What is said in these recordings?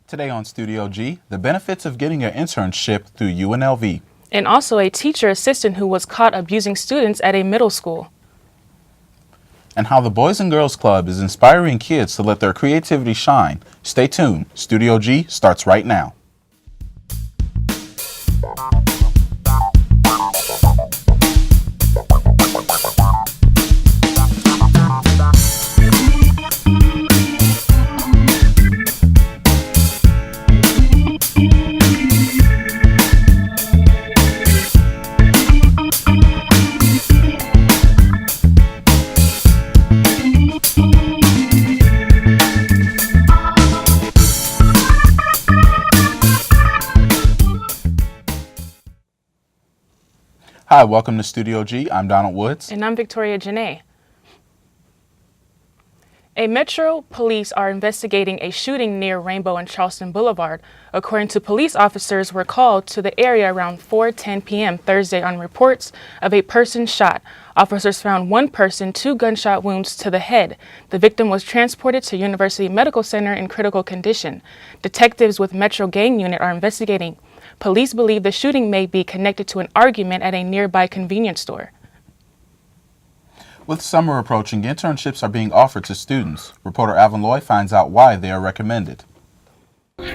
Today on Studio G, the benefits of getting an internship through UNLV. And also a teacher assistant who was caught abusing students at a middle school. And how the Boys and Girls Club is inspiring kids to let their creativity shine. Stay tuned. Studio G starts right now. Hi, welcome to Studio G. I'm Donald Woods. And I'm Victoria Janae. A Metro police are investigating a shooting near Rainbow and Charleston Boulevard. According to police officers were called to the area around 4:10 p.m. Thursday on reports of a person shot. Officers found one person, 2 gunshot wounds to the head. The victim was transported to University Medical Center in critical condition. Detectives with Metro Gang Unit are investigating. Police believe the shooting may be connected to an argument at a nearby convenience store. With summer approaching, internships are being offered to students. Reporter Alvin Loy finds out why they are recommended. We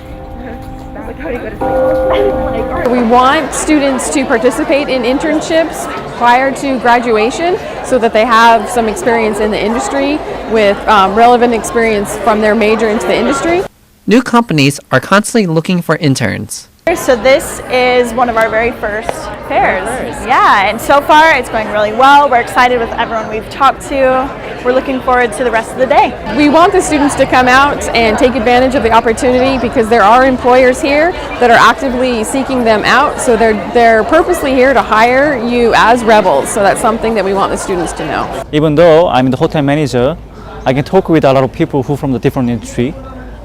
want students to participate in internships prior to graduation so that they have some experience in the industry with relevant experience from their major into the industry. New companies are constantly looking for interns. So this is one of our very first fairs. Yeah, and so far it's going really well. We're excited with everyone we've talked to. We're looking forward to the rest of the day. We want the students to come out and take advantage of the opportunity because there are employers here that are actively seeking them out. So they're purposely here to hire you as rebels. So that's something that we want the students to know. Even though I'm the hotel manager, I can talk with a lot of people who from the different industry,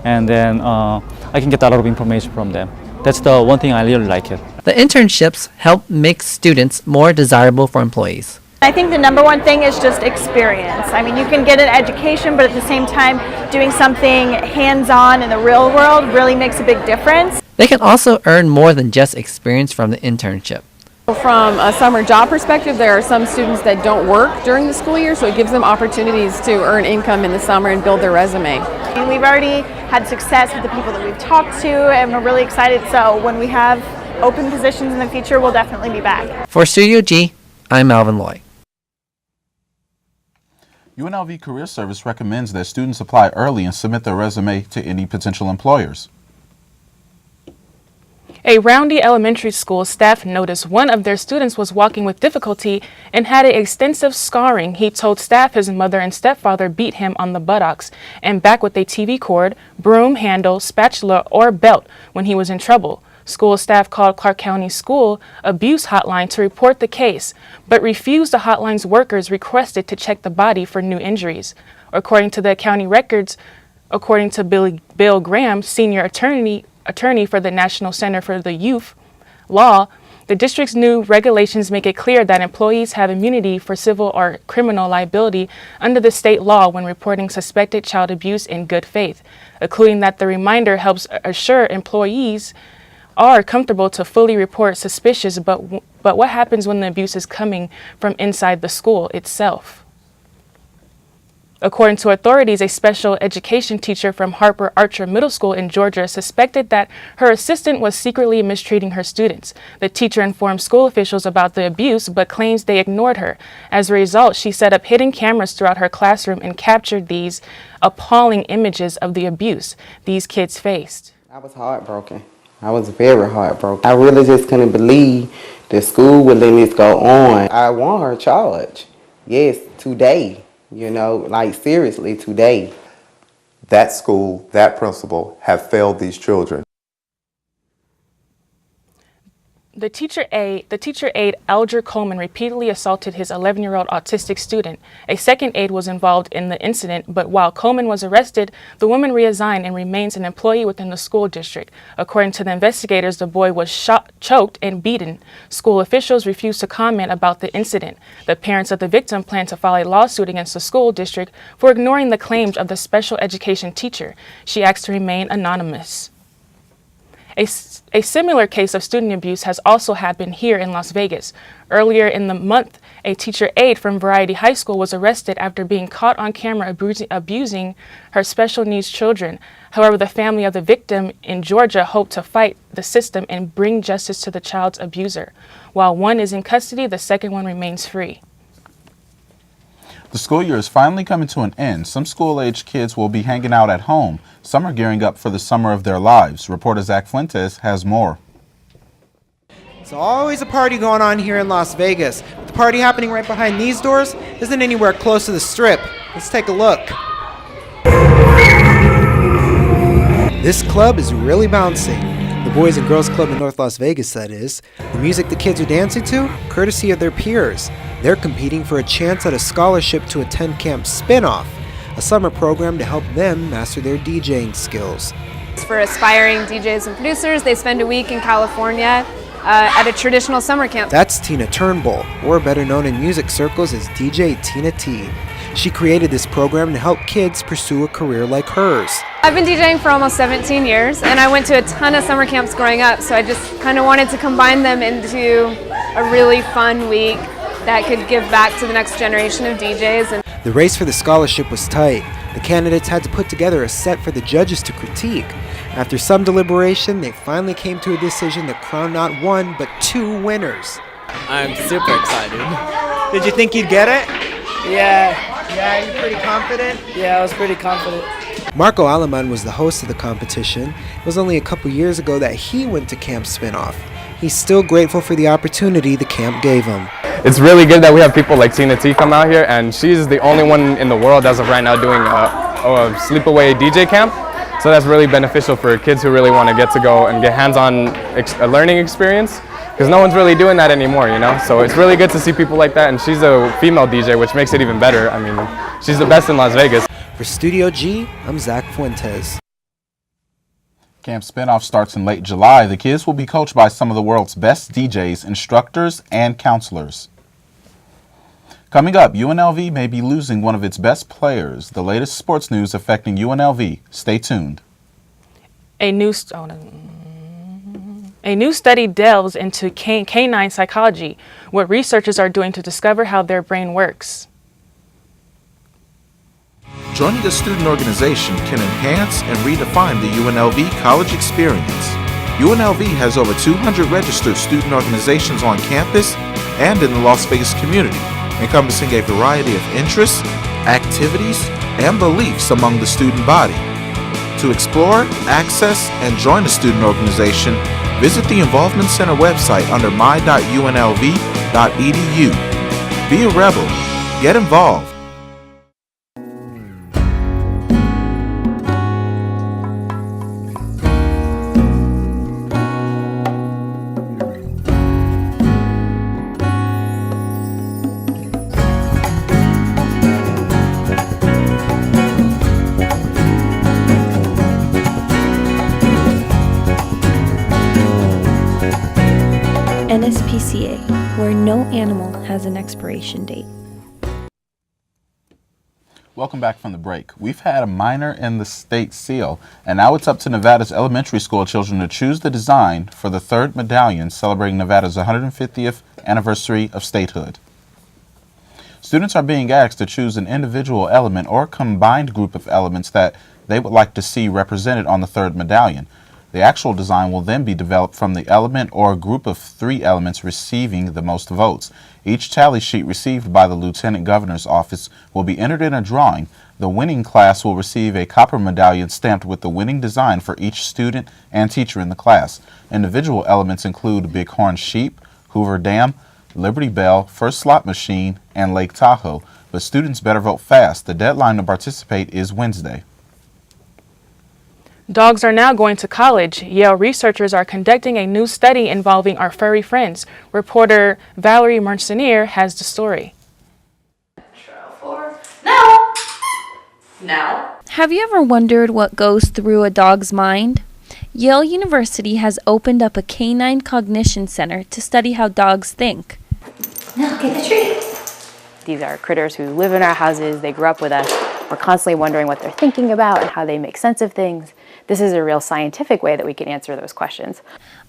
and then I can get a lot of information from them. That's the one thing I really like it. The internships help make students more desirable for employees. I think the number one thing is just experience. I mean, you can get an education, but at the same time, doing something hands-on in the real world really makes a big difference. They can also earn more than just experience from the internship. From a summer job perspective, there are some students that don't work during the school year, so it gives them opportunities to earn income in the summer and build their resume. And we've already had success with the people that we've talked to, and we're really excited. So when we have open positions in the future, we'll definitely be back. For Studio G, I'm Alvin Loy. UNLV Career Service recommends that students apply early and submit their resume to any potential employers. A Roundy Elementary School staff noticed one of their students was walking with difficulty and had an extensive scarring. He told staff his mother and stepfather beat him on the buttocks and back with a TV cord, broom handle, spatula, or belt when he was in trouble. School staff called Clark County School Abuse Hotline to report the case, but refused the hotline's workers requested to check the body for new injuries. According to the county records, according to Bill Graham, senior attorney for the National Center for the Youth Law, the district's new regulations make it clear that employees have immunity for civil or criminal liability under the state law when reporting suspected child abuse in good faith, including that the reminder helps assure employees are comfortable to fully report suspicious, but what happens when the abuse is coming from inside the school itself? According to authorities, a special education teacher from Harper Archer Middle School in Georgia suspected that her assistant was secretly mistreating her students. The teacher informed school officials about the abuse, but claims they ignored her. As a result, she set up hidden cameras throughout her classroom and captured these appalling images of the abuse these kids faced. I was heartbroken. I was very heartbroken. I really just couldn't believe the school would let this go on. I want her charged. Yes, today. You know, like seriously, today. That school, that principal have failed these children. The teacher aide, Alger Coleman, repeatedly assaulted his 11-year-old autistic student. A second aide was involved in the incident, but while Coleman was arrested, the woman resigned and remains an employee within the school district. According to the investigators, the boy was choked and beaten. School officials refused to comment about the incident. The parents of the victim plan to file a lawsuit against the school district for ignoring the claims of the special education teacher. She asked to remain anonymous. A similar case of student abuse has also happened here in Las Vegas. Earlier in the month, a teacher aide from Variety High School was arrested after being caught on camera abusing her special needs children. However, the family of the victim in Georgia hoped to fight the system and bring justice to the child's abuser. While one is in custody, the second one remains free. The school year is finally coming to an end. Some school-age kids will be hanging out at home. Some are gearing up for the summer of their lives. Reporter Zach Fuentes has more. There's always a party going on here in Las Vegas. The party happening right behind these doors isn't anywhere close to the Strip. Let's take a look. This club is really bouncing. The Boys and Girls Club in North Las Vegas, that is. The music the kids are dancing to, courtesy of their peers. They're competing for a chance at a scholarship to attend Camp Spinoff, a summer program to help them master their DJing skills. For aspiring DJs and producers, they spend a week in California at a traditional summer camp. That's Tina Turnbull, or better known in music circles as DJ Tina T. She created this program to help kids pursue a career like hers. I've been DJing for almost 17 years, and I went to a ton of summer camps growing up, so I just kind of wanted to combine them into a really fun week that could give back to the next generation of DJs. And the race for the scholarship was tight. The candidates had to put together a set for the judges to critique. After some deliberation, they finally came to a decision that crowned not one, but two winners. I'm super excited. Did you think you'd get it? Yeah, Yeah, you're pretty confident? I was pretty confident. Marco Aleman was the host of the competition. It was only a couple years ago that he went to Camp Spinoff. He's still grateful for the opportunity the camp gave him. It's really good that we have people like Tina T come out here, and she's the only one in the world as of right now doing a sleepaway DJ camp. So that's really beneficial for kids who really want to get to go and get hands-on learning experience, because no one's really doing that anymore, you know? So it's really good to see people like that, and she's a female DJ, which makes it even better. I mean, she's the best in Las Vegas. For Studio G, I'm Zach Fuentes. Camp Spinoff starts in late July. The kids will be coached by some of the world's best DJs, instructors, and counselors. Coming up, UNLV may be losing one of its best players. The latest sports news affecting UNLV. Stay tuned. A new study delves into canine psychology, what researchers are doing to discover how their brain works. Joining a student organization can enhance and redefine the UNLV college experience. UNLV has over 200 registered student organizations on campus and in the Las Vegas community, encompassing a variety of interests, activities, and beliefs among the student body. To explore, access, and join a student organization, visit the Involvement Center website under my.unlv.edu. Be a rebel. Get involved. NSPCA, where no animal has an expiration date. Welcome back from the break. We've had a minor in the state seal, and now it's up to Nevada's elementary school children to choose the design for the third medallion celebrating Nevada's 150th anniversary of statehood. Students are being asked to choose an individual element or combined group of elements that they would like to see represented on the third medallion. The actual design will then be developed from the element or group of 3 elements receiving the most votes. Each tally sheet received by the Lieutenant Governor's office will be entered in a drawing. The winning class will receive a copper medallion stamped with the winning design for each student and teacher in the class. Individual elements include Bighorn Sheep, Hoover Dam, Liberty Bell, First Slot Machine, and Lake Tahoe. But students better vote fast. The deadline to participate is Wednesday. Dogs are now going to college. Yale researchers are conducting a new study involving our furry friends. Reporter Valerie Mercenier has the story. Now. Have you ever wondered what goes through a dog's mind? Yale University has opened up a canine cognition center to study how dogs think. Look at the tree. These are critters who live in our houses. They grew up with us. We're constantly wondering what they're thinking about and how they make sense of things. this is a real scientific way that we can answer those questions.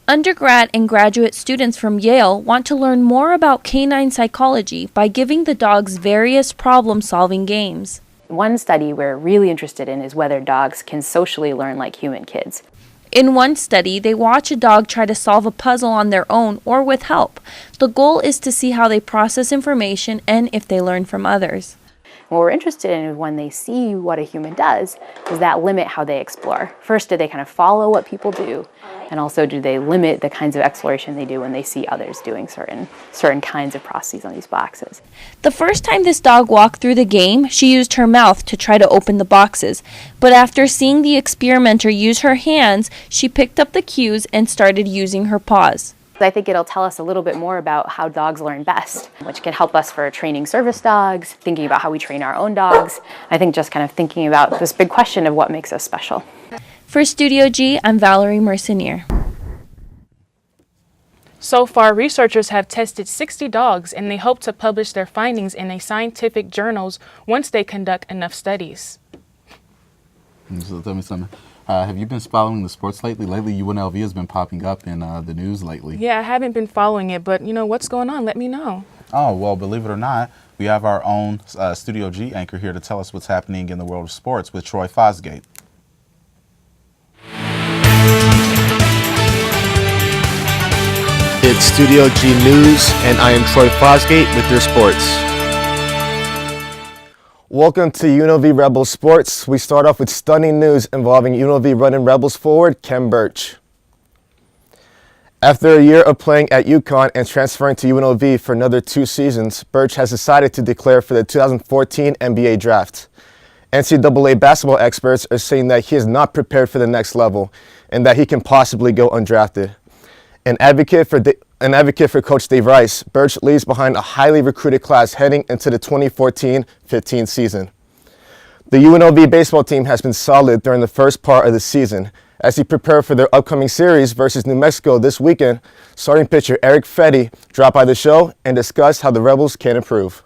Undergrad and graduate students from Yale want to learn more about canine psychology by giving the dogs various problem-solving games. One study we're really interested in is whether dogs can socially learn like human kids. In one study, they watch a dog try to solve a puzzle on their own or with help. The goal is to see how they process information and if they learn from others. What we're interested in is when they see what a human does that limit how they explore? First, do they kind of follow what people do? And also, do they limit the kinds of exploration they do when they see others doing certain kinds of processes on these boxes? The first time this dog walked through the game, she used her mouth to try to open the boxes. But after seeing the experimenter use her hands, she picked up the cues and started using her paws. I think it'll tell us a little bit more about how dogs learn best, which can help us for training service dogs, thinking about how we train our own dogs. I think just kind of thinking about this big question of what makes us special. For Studio G, I'm Valerie Mercenier. So far, researchers have tested 60 dogs, and they hope to publish their findings in a scientific journals once they conduct enough studies. So tell me something. Have you been following the sports lately? Lately, UNLV has been popping up in the news lately. Yeah, I haven't been following it, but what's going on? Let me know. Oh, well, believe it or not, we have our own Studio G anchor here to tell us what's happening in the world of sports with Troy Fosgate. It's Studio G News, and I am Troy Fosgate with your sports. Welcome to UNLV Rebels Sports. We start off with stunning news involving UNLV running Rebels forward, Kem Birch. After a year of playing at UConn and transferring to UNLV for another 2 seasons, Birch has decided to declare for the 2014 NBA Draft. NCAA basketball experts are saying that he is not prepared for the next level and that he can possibly go undrafted. An advocate for Coach Dave Rice, Birch leaves behind a highly recruited class heading into the 2014-15 season. The UNLV baseball team has been solid during the first part of the season. As he prepared for their upcoming series versus New Mexico this weekend, starting pitcher Eric Fetty dropped by the show and discussed how the Rebels can improve.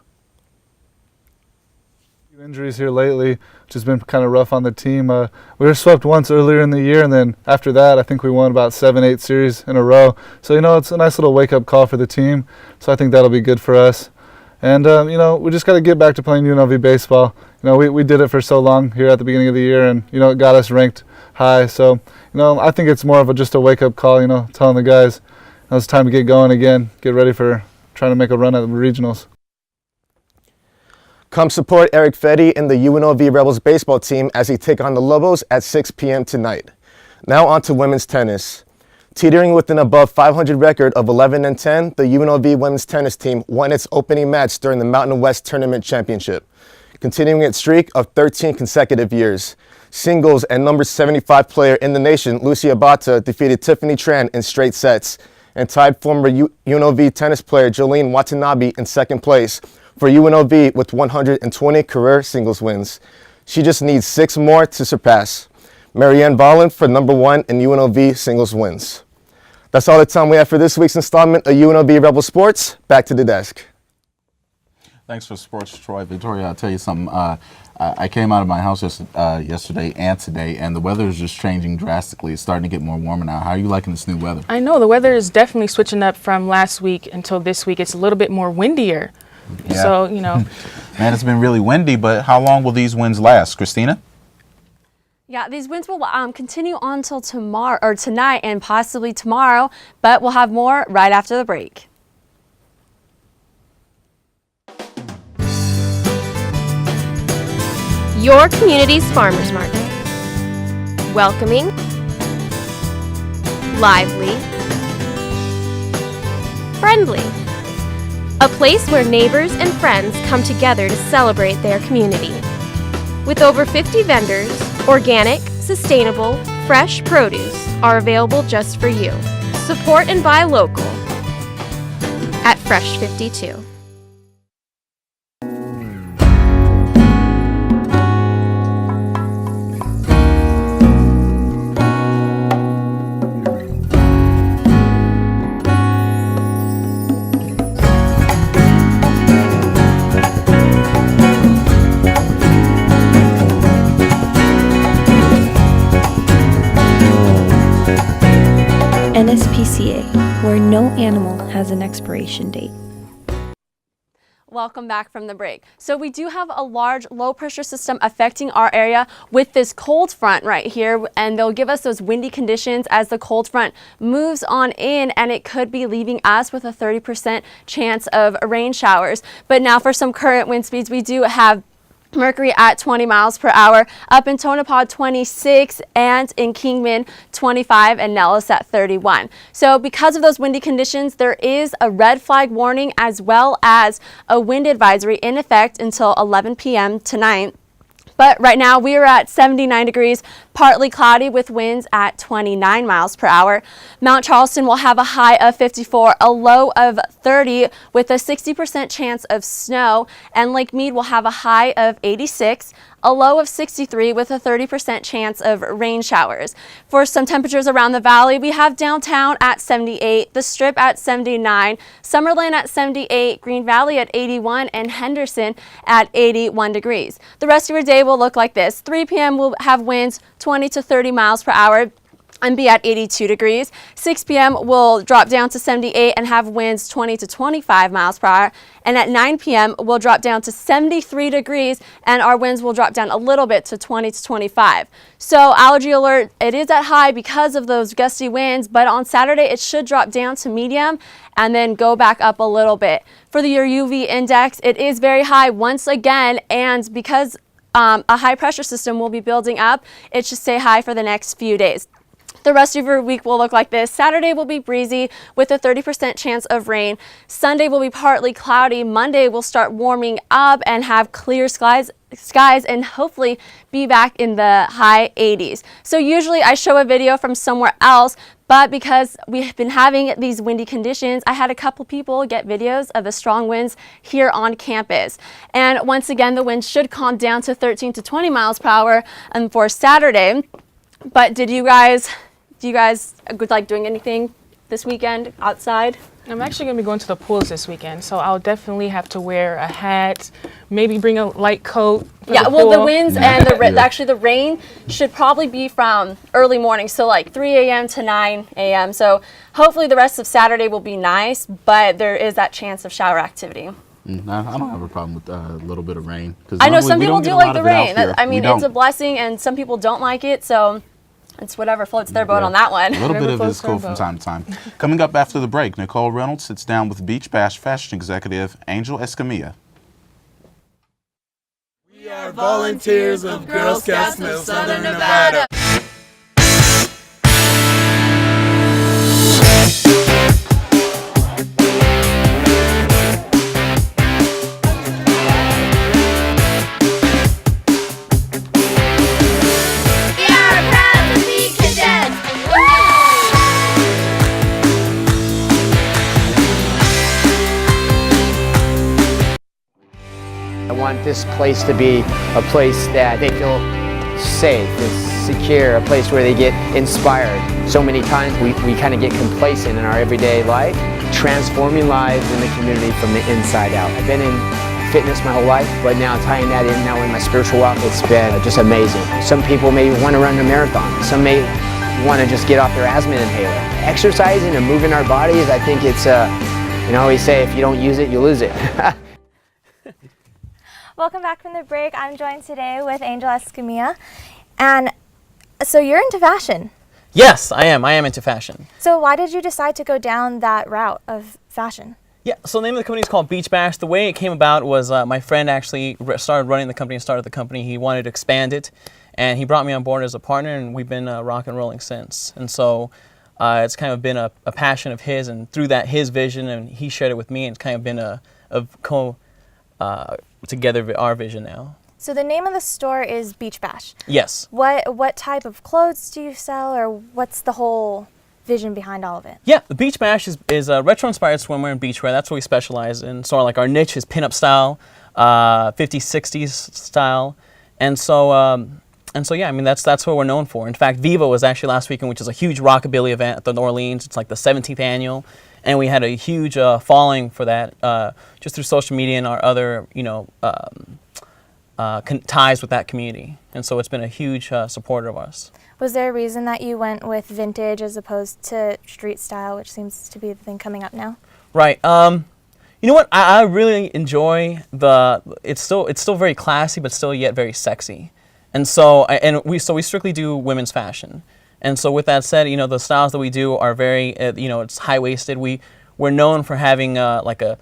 Injuries here lately, which has been kind of rough on the team. We were swept once earlier in the year, and then after that, I think we won about 7-8 series in a row. So, it's a nice little wake-up call for the team. So I think that'll be good for us. And, we just got to get back to playing UNLV baseball. We did it for so long here at the beginning of the year, and, it got us ranked high. So, I think it's more of just a wake-up call, telling the guys it's time to get going again, get ready for trying to make a run at the regionals. Come support Eric Fetty and the UNLV Rebels baseball team as he take on the Lobos at 6 p.m. tonight. Now on to women's tennis. Teetering with an above 500 record of 11-10, the UNLV women's tennis team won its opening match during the Mountain West Tournament Championship, continuing its streak of 13 consecutive years. Singles and number 75 player in the nation, Lucia Bata, defeated Tiffany Tran in straight sets and tied former UNLV tennis player Jolene Watanabe in second place for UNLV with 120 career singles wins. She just needs 6 more to surpass Marianne Volland for number 1 in UNLV singles wins. That's all the time we have for this week's installment of UNLV Rebel Sports. Back to the desk. Thanks for sports, Troy. Victoria, I'll tell you something. I came out of my house yesterday and today, and the weather is just changing drastically. It's starting to get more warmer now. How are you liking this new weather? I know, the weather is definitely switching up from last week until this week. It's a little bit more windier. Yeah. So, Man, it's been really windy, but how long will these winds last? Christina? Yeah, these winds will continue on till tomorrow or tonight and possibly tomorrow, but we'll have more right after the break. Your community's farmers market. Welcoming, lively, friendly. A place where neighbors and friends come together to celebrate their community. With over 50 vendors, organic, sustainable, fresh produce are available just for you. Support and buy local at Fresh 52. SPCA, where no animal has an expiration date. Welcome back from the break. So we do have a large low pressure system affecting our area with this cold front right here, and they'll give us those windy conditions as the cold front moves on in, and it could be leaving us with a 30% chance of rain showers. But now for some current wind speeds, we do have Mercury at 20 miles per hour, up in Tonopah 26, and in Kingman 25, and Nellis at 31. So because of those windy conditions, there is a red flag warning as well as a wind advisory in effect until 11 p.m. tonight. But right now we are at 79 degrees, partly cloudy with winds at 29 miles per hour. Mount Charleston will have a high of 54, a low of 30 with a 60% chance of snow. And Lake Mead will have a high of 86, a low of 63 with a 30% chance of rain showers. For some temperatures around the valley, we have downtown at 78, the Strip at 79, Summerlin at 78, Green Valley at 81, and Henderson at 81 degrees. The rest of your day will look like this. 3 p.m. we'll have winds 20 to 30 miles per hour and be at 82 degrees. 6 p.m. will drop down to 78 and have winds 20 to 25 miles per hour. And at 9 p.m. we'll drop down to 73 degrees and our winds will drop down a little bit to 20 to 25. So allergy alert, it is at high because of those gusty winds, but on Saturday it should drop down to medium and then go back up a little bit. For the UV index, it is very high once again, and because a high pressure system will be building up, it should stay high for the next few days. The rest of your week will look like this. Saturday will be breezy with a 30% chance of rain. Sunday will be partly cloudy. Monday will start warming up and have clear skies and hopefully be back in the high 80s. So usually I show a video from somewhere else, but because we've been having these windy conditions, I had a couple people get videos of the strong winds here on campus. And once again, the wind should calm down to 13 to 20 miles per hour for Saturday. But do you guys like doing anything this weekend outside? I'm actually going to be going to the pools this weekend, so I'll definitely have to wear a hat, maybe bring a light coat. Yeah, well, the winds and actually the rain should probably be from early morning, so like 3 a.m. to 9 a.m. So hopefully the rest of Saturday will be nice, but there is that chance of shower activity. No, I don't have a problem with a little bit of rain. I know some people do like the rain. I mean, it's a blessing, and some people don't like it, so it's whatever floats their boat on that one. A little bit of it is cool from time to time. Coming up after the break, Nicole Reynolds sits down with Beach Bash fashion executive Angel Escamilla. We are volunteers of Girl Scouts of Southern Nevada. I want this place to be a place that they feel safe and secure, a place where they get inspired. So many times we kind of get complacent in our everyday life, transforming lives in the community from the inside out. I've been in fitness my whole life, but now tying that in now in my spiritual walk, it's been just amazing. Some people may want to run a marathon. Some may want to just get off their asthma inhaler. Exercising and moving our bodies, I think it's, you know, we say if you don't use it, you lose it. Welcome back from the break. I'm joined today with Angel Escamilla. And so you're into fashion. Yes, I am. I am into fashion. So why did you decide to go down that route of fashion? Yeah, so the name of the company is called Beach Bash. The way it came about was my friend actually started running the company and started the company. He wanted to expand it, and he brought me on board as a partner, and we've been rock and rolling since. And so it's kind of been a passion of his, and through that, his vision, and he shared it with me, and it's kind of been together our vision now. So the name of the store is Beach Bash. Yes. What type of clothes do you sell, or what's the whole vision behind all of it? Yeah, the Beach Bash is retro-inspired swimwear and beachwear. That's what we specialize in. So like our niche is pinup style, 50s, 60s style, and so yeah, I mean that's what we're known for. In fact, Viva was actually last weekend, which is a huge rockabilly event at the New Orleans. It's like the 17th annual. And we had a huge following for that just through social media and our other, ties with that community. And so it's been a huge supporter of us. Was there a reason that you went with vintage as opposed to street style, which seems to be the thing coming up now? Right. You know what? I really enjoy it's still very classy, but still yet very sexy. And so we strictly do women's fashion. And so with that said, you know, the styles that we do are very, you know, it's high-waisted. We're known for having like the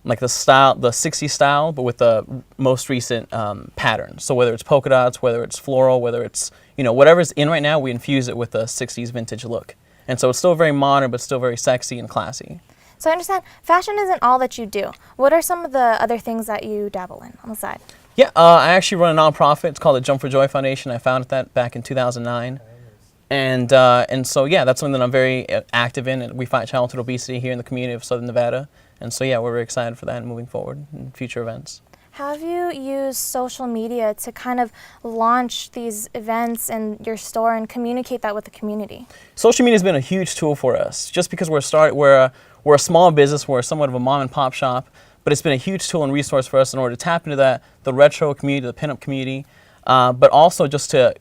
60s style, but with the most recent pattern. So whether it's polka dots, whether it's floral, whether it's, you know, whatever's in right now, we infuse it with a 60s vintage look. And so it's still very modern, but still very sexy and classy. So I understand fashion isn't all that you do. What are some of the other things that you dabble in on the side? Yeah, I actually run a nonprofit. It's called the Jump for Joy Foundation. I founded that back in 2009. And so, yeah, that's something that I'm very active in. And we fight childhood obesity here in the community of Southern Nevada. And so, yeah, we're very excited for that and moving forward in future events. Have you used social media to kind of launch these events in your store and communicate that with the community? Social media has been a huge tool for us. Just because we're a small business, we're somewhat of a mom and pop shop, but it's been a huge tool and resource for us in order to tap into the retro community, the pinup community, but also just to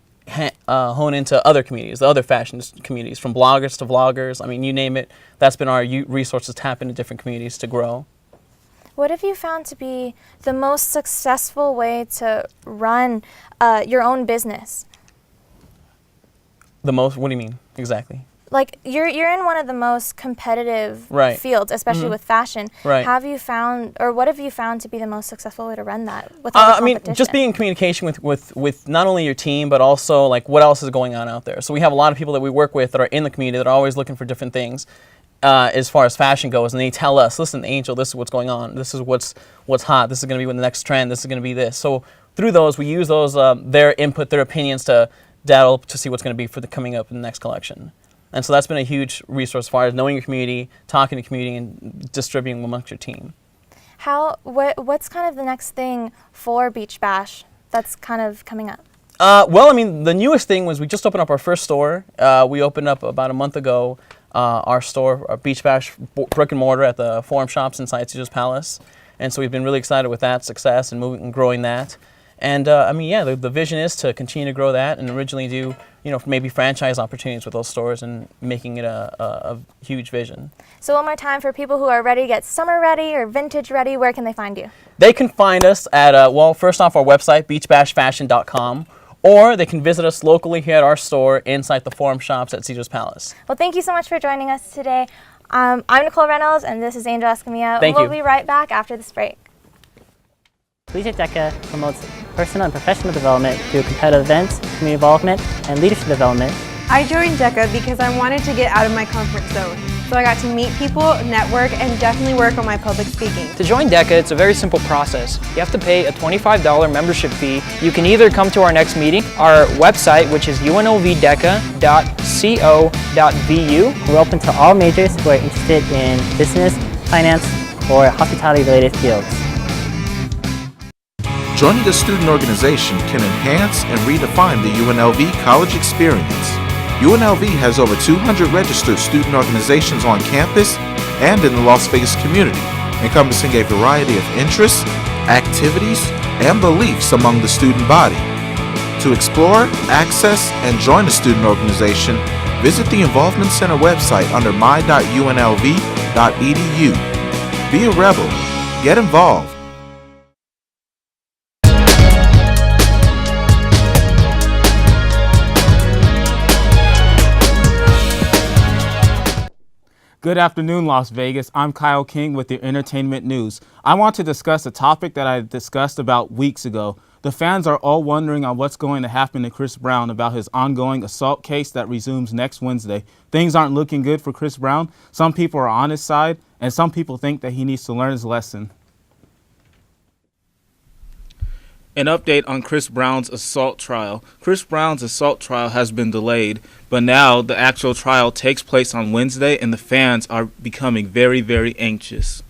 hone into other communities, the other fashion communities, from bloggers to vloggers. I mean, you name it. That's been our resources to tap into different communities to grow. What have you found to be the most successful way to run your own business? What do you mean exactly? Like you're in one of the most competitive fields, especially with fashion. Right. Have you found, or what have you found to be the most successful way to run that? I mean, just being in communication with not only your team, but also like what else is going on out there. So we have a lot of people that we work with that are in the community that are always looking for different things as far as fashion goes, and they tell us, listen, Angel, this is what's going on. This is what's hot. This is going to be the next trend. This is going to be this. So through those, we use those their input, their opinions to data to see what's going to be for the coming up in the next collection. And so that's been a huge resource as far as knowing your community, talking to the community, and distributing amongst your team. What's kind of the next thing for Beach Bash that's kind of coming up? Well, I mean, the newest thing was we just opened up our first store. We opened up about a month ago our store, our Beach Bash brick and mortar at the Forum Shops inside Caesar's Palace. And so we've been really excited with that success and moving and growing that. And I mean, yeah, the vision is to continue to grow that and originally do, you know, maybe franchise opportunities with those stores and making it a huge vision. So one more time, for people who are ready to get summer ready or vintage ready, where can they find you? They can find us at, well, first off, our website, beachbashfashion.com, or they can visit us locally here at our store inside the Forum Shops at Caesar's Palace. Well, thank you so much for joining us today. I'm Nicole Reynolds, and this is Angel Escamilla. Thank you. We'll be right back after this break. Collegiate DECA promotes personal and professional development through competitive events, community involvement, and leadership development. I joined DECA because I wanted to get out of my comfort zone. So I got to meet people, network, and definitely work on my public speaking. To join DECA, it's a very simple process. You have to pay a $25 membership fee. You can either come to our next meeting, our website, which is unlvdeca.co.vu. We're open to all majors who are interested in business, finance, or hospitality-related fields. Joining a student organization can enhance and redefine the UNLV college experience. UNLV has over 200 registered student organizations on campus and in the Las Vegas community, encompassing a variety of interests, activities, and beliefs among the student body. To explore, access, and join a student organization, visit the Involvement Center website under my.unlv.edu. Be a rebel. Get involved. Good afternoon, Las Vegas. I'm Kyle King with your entertainment news. I want to discuss a topic that I discussed about weeks ago. The fans are all wondering on what's going to happen to Chris Brown about his ongoing assault case that resumes next Wednesday. Things aren't looking good for Chris Brown. Some people are on his side, and some people think that he needs to learn his lesson. An update on Chris Brown's assault trial. Chris Brown's assault trial has been delayed, but now the actual trial takes place on Wednesday, and the fans are becoming very, very anxious.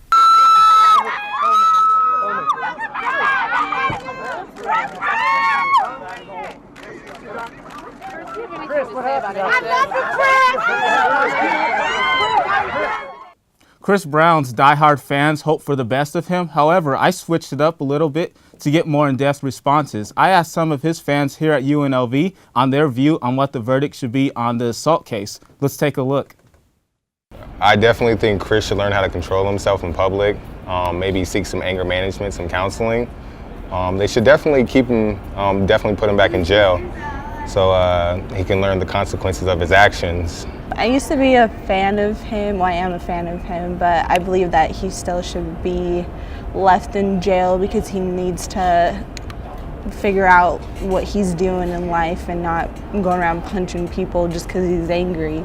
Chris Brown's diehard fans hope for the best of him. However, I switched it up a little bit to get more in-depth responses. I asked some of his fans here at UNLV on their view on what the verdict should be on the assault case. Let's take a look. I definitely think Chris should learn how to control himself in public, maybe seek some anger management, some counseling. They should definitely keep him, definitely put him back in jail so he can learn the consequences of his actions. I used to be a fan of him, well, I am a fan of him, but I believe that he still should be left in jail because he needs to figure out what he's doing in life and not going around punching people just because he's angry.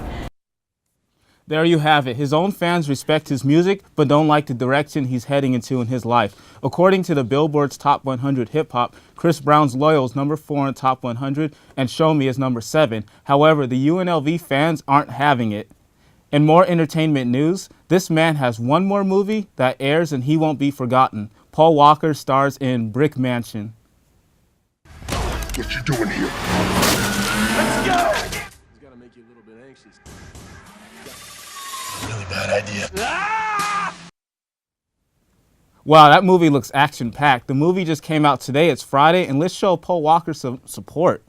There you have it. His own fans respect his music, but don't like the direction he's heading into in his life. According to the Billboard's Top 100 Hip Hop, Chris Brown's Loyal is number 4 in Top 100, and Show Me is number 7. However, the UNLV fans aren't having it. In more entertainment news, this man has one more movie that airs and he won't be forgotten. Paul Walker stars in Brick Mansion. What you doing here? Let's go! It's gotta make you a little bit anxious. Really bad idea. Wow, that movie looks action-packed. The movie just came out today. It's Friday, and let's show Paul Walker some support.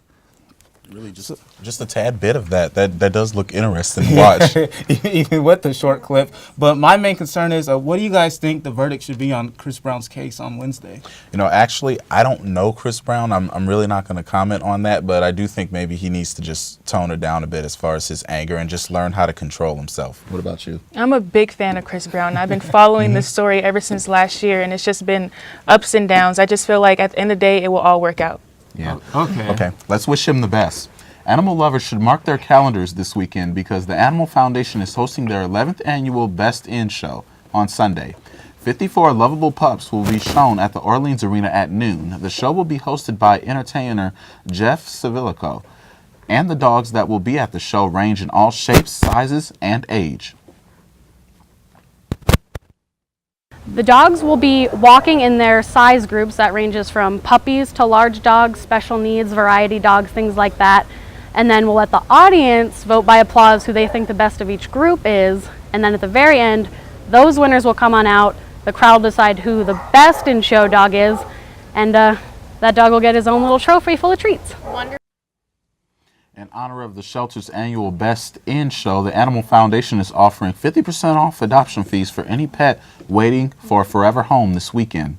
Really, just a tad bit of that. That does look interesting to watch. Even with the short clip. But my main concern is, what do you guys think the verdict should be on Chris Brown's case on Wednesday? You know, actually, I don't know Chris Brown. I'm really not going to comment on that, but I do think maybe he needs to just tone it down a bit as far as his anger and just learn how to control himself. What about you? I'm a big fan of Chris Brown. I've been following this story ever since last year, and it's just been ups and downs. I just feel like at the end of the day, it will all work out. Yeah. Okay. Let's wish him the best. Animal lovers should mark their calendars this weekend because the Animal Foundation is hosting their 11th annual Best In show on Sunday. 54 lovable pups will be shown at the Orleans Arena at noon. The show will be hosted by entertainer Jeff Savilico, and the dogs that will be at the show range in all shapes, sizes, and age. The dogs will be walking in their size groups that ranges from puppies to large dogs, special needs, variety dogs, things like that. And then we'll let the audience vote by applause who they think the best of each group is. And then at the very end, those winners will come on out. The crowd will decide who the best in show dog is. And that dog will get his own little trophy full of treats. In honor of the shelter's annual Best In show, the Animal Foundation is offering 50% off adoption fees for any pet waiting for a forever home this weekend.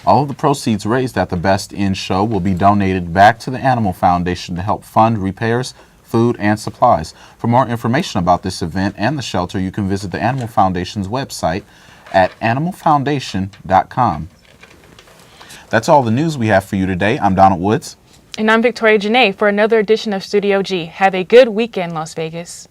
All of the proceeds raised at the Best In show will be donated back to the Animal Foundation to help fund repairs, food, and supplies. For more information about this event and the shelter, you can visit the Animal Foundation's website at animalfoundation.com. That's all the news we have for you today. I'm Donald Woods. And I'm Victoria Janae for another edition of Studio G. Have a good weekend, Las Vegas.